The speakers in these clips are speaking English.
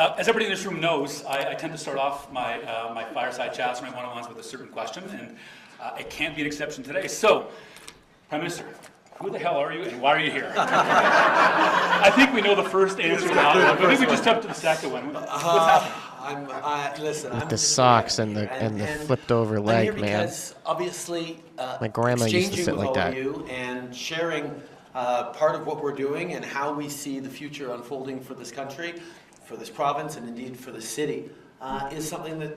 As everybody in this room knows, I tend to start off my my fireside chats or my one-on-ones with a certain question, and it can't be an exception today. So, Prime Minister, who the hell are you and why are you here? I think we know the first answer now, but I think we just jump to the second one. What's happening? Listen, With the socks and the flipped over I'm leg, here man. because obviously, My grandma used to exchanging sit with like all that. of you and sharing part of what we're doing and how we see the future unfolding for this country, for this province, and indeed for the city, is something that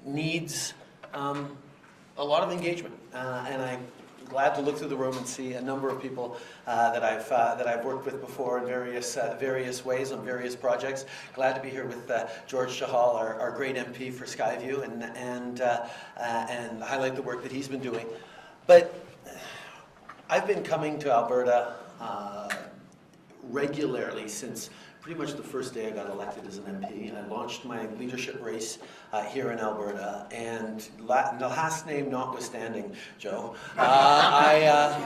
needs a lot of engagement. And I'm glad to look through the room and see a number of people that I've worked with before in various ways on various projects. Glad to be here with George Chahal, our great MP for Skyview, and highlight the work that he's been doing. But I've been coming to Alberta regularly since pretty much the first day I got elected as an MP. I launched my leadership race here in Alberta, and the last name notwithstanding, Joe, I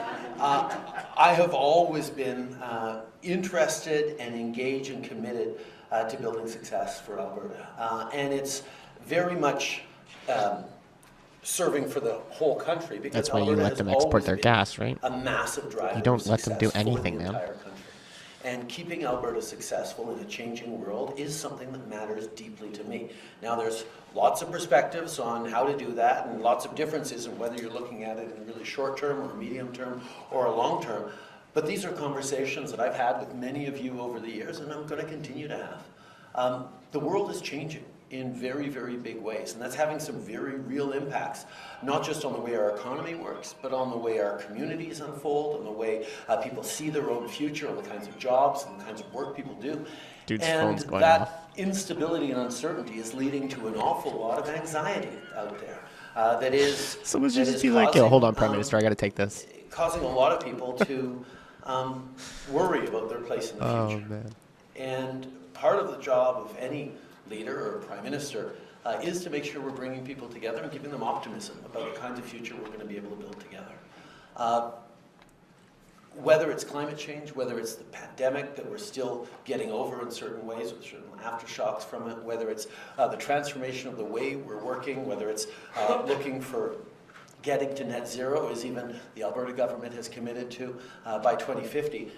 have always been interested and engaged and committed to building success for Alberta. And it's very much serving for the whole country, because That's why you Alberta let has them export always their been gas, right? a massive driver. You don't of let them do success for anything, the man. entire country. And keeping Alberta successful in a changing world is something that matters deeply to me. Now, there's lots of perspectives on how to do that, and lots of differences in whether you're looking at it in really short term or medium term or a long term. But these are conversations that I've had with many of you over the years, and I'm going to continue to have. The world is changing in very, very big ways, and that's having some very real impacts, not just on the way our economy works, but on the way our communities unfold, on the way people see their own future, on the kinds of jobs and the kinds of work people do. Dude's and phone's going that off. instability and uncertainty is leading to an awful lot of anxiety out there. That is, Someone's that just is be like, yo, hold on, Prime Minister, I got to take this. causing a lot of people to worry about their place in the future. Oh, man. And part of the job of any leader or prime minister is to make sure we're bringing people together and giving them optimism about the kinds of future we're going to be able to build together. Whether it's climate change, whether it's the pandemic that we're still getting over in certain ways, with certain aftershocks from it, whether it's the transformation of the way we're working, whether it's looking for getting to net zero, as even the Alberta government has committed to by 2050,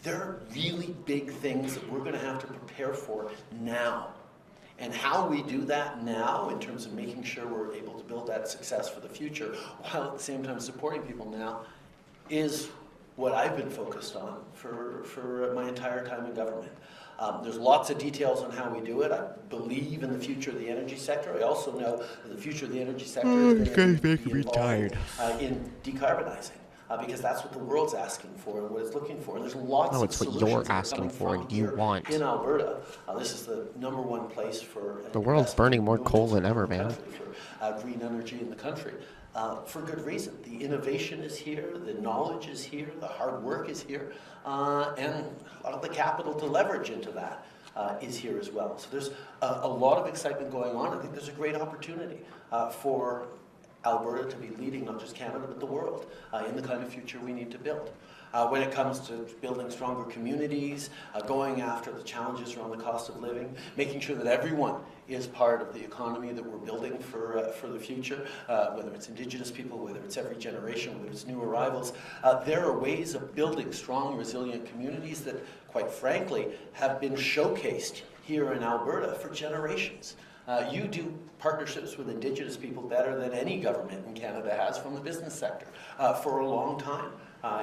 there are really big things that we're going to have to prepare for now. And how we do that now, in terms of making sure we're able to build that success for the future, while at the same time supporting people now, is what I've been focused on for my entire time in government. There's lots of details on how we do it. I believe in the future of the energy sector. I also know that the future of the energy sector is going to be involved in decarbonizing. Because that's what the world's asking for and what it's looking for. And there's lots of it's what solutions you're that are asking coming for from and you here want. in Alberta. This is the #1 place for The world's burning more coal than ever, man. For green energy in the country, for good reason. The innovation is here, the knowledge is here, the hard work is here, and a lot of the capital to leverage into that is here as well. So there's a lot of excitement going on. I think there's a great opportunity for Alberta to be leading not just Canada but the world in the kind of future we need to build. When it comes to building stronger communities, going after the challenges around the cost of living, making sure that everyone is part of the economy that we're building for the future, whether it's Indigenous people, whether it's every generation, whether it's new arrivals. There are ways of building strong, resilient communities that, quite frankly, have been showcased here in Alberta for generations. You do partnerships with Indigenous people better than any government in Canada has from the business sector for a long time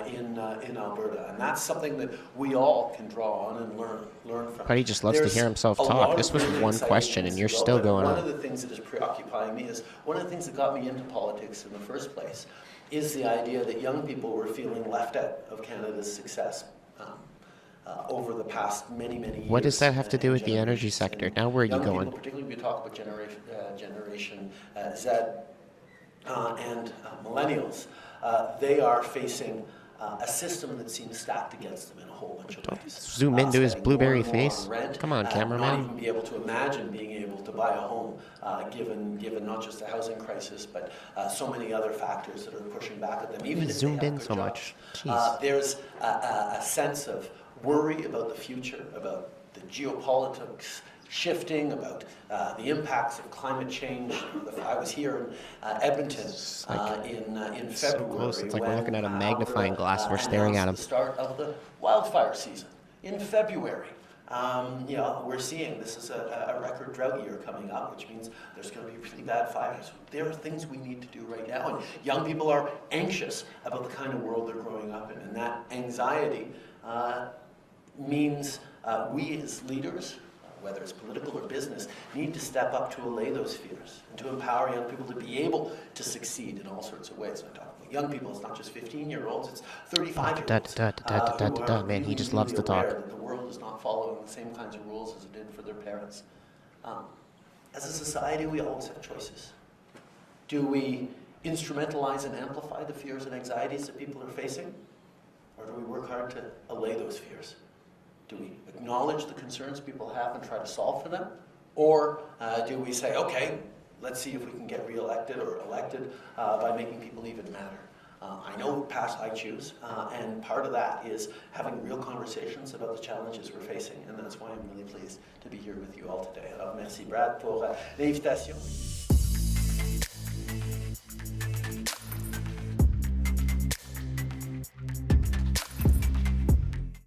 in Alberta, and that's something that we all can draw on and learn from. But he just loves to hear himself talk. This was one question, and you're still going on. One of the things that is preoccupying me is one of the things that got me into politics in the first place is the idea that young people were feeling left out of Canada's success. Over the past many years. What does that have to do with the energy sector? Now where are you going? People, particularly we talk about Generation Z and millennials, they are facing a system that seems stacked against them in a whole bunch of ways. Zoom into his blueberry face. Rent, Come on, cameraman. Not even be able to imagine being able to buy a home, given not just the housing crisis, but so many other factors that are pushing back at them. Even if zoomed they have in good so jobs. much. Jeez. There's a sense of worry about the future, about the geopolitics shifting, about the impacts of climate change. I was here in Edmonton in February. so close. It's like we're looking at a magnifying glass. We're Alberta staring at announced him. the start of the wildfire season in February. You know, we're seeing this is a record drought year coming up, which means there's going to be really bad fires. There are things we need to do right now, and young people are anxious about the kind of world they're growing up in, and that anxiety means we as leaders, whether it's political or business, need to step up to allay those fears and to empower young people to be able to succeed in all sorts of ways. I'm talking about young people, it's not just 15-year-olds, it's 35-year-olds. Man, he just loves to talk. That the world is not following the same kinds of rules as it did for their parents. As a society, we always have choices. Do we instrumentalize and amplify the fears and anxieties that people are facing? Or do we work hard to allay those fears? Do we acknowledge the concerns people have and try to solve for them? Or do we say, okay, let's see if we can get re-elected or elected by making people even matter? I know path I choose, and part of that is having real conversations about the challenges we're facing, and that's why I'm really pleased to be here with you all today. Alors, merci Brad pour l'invitation.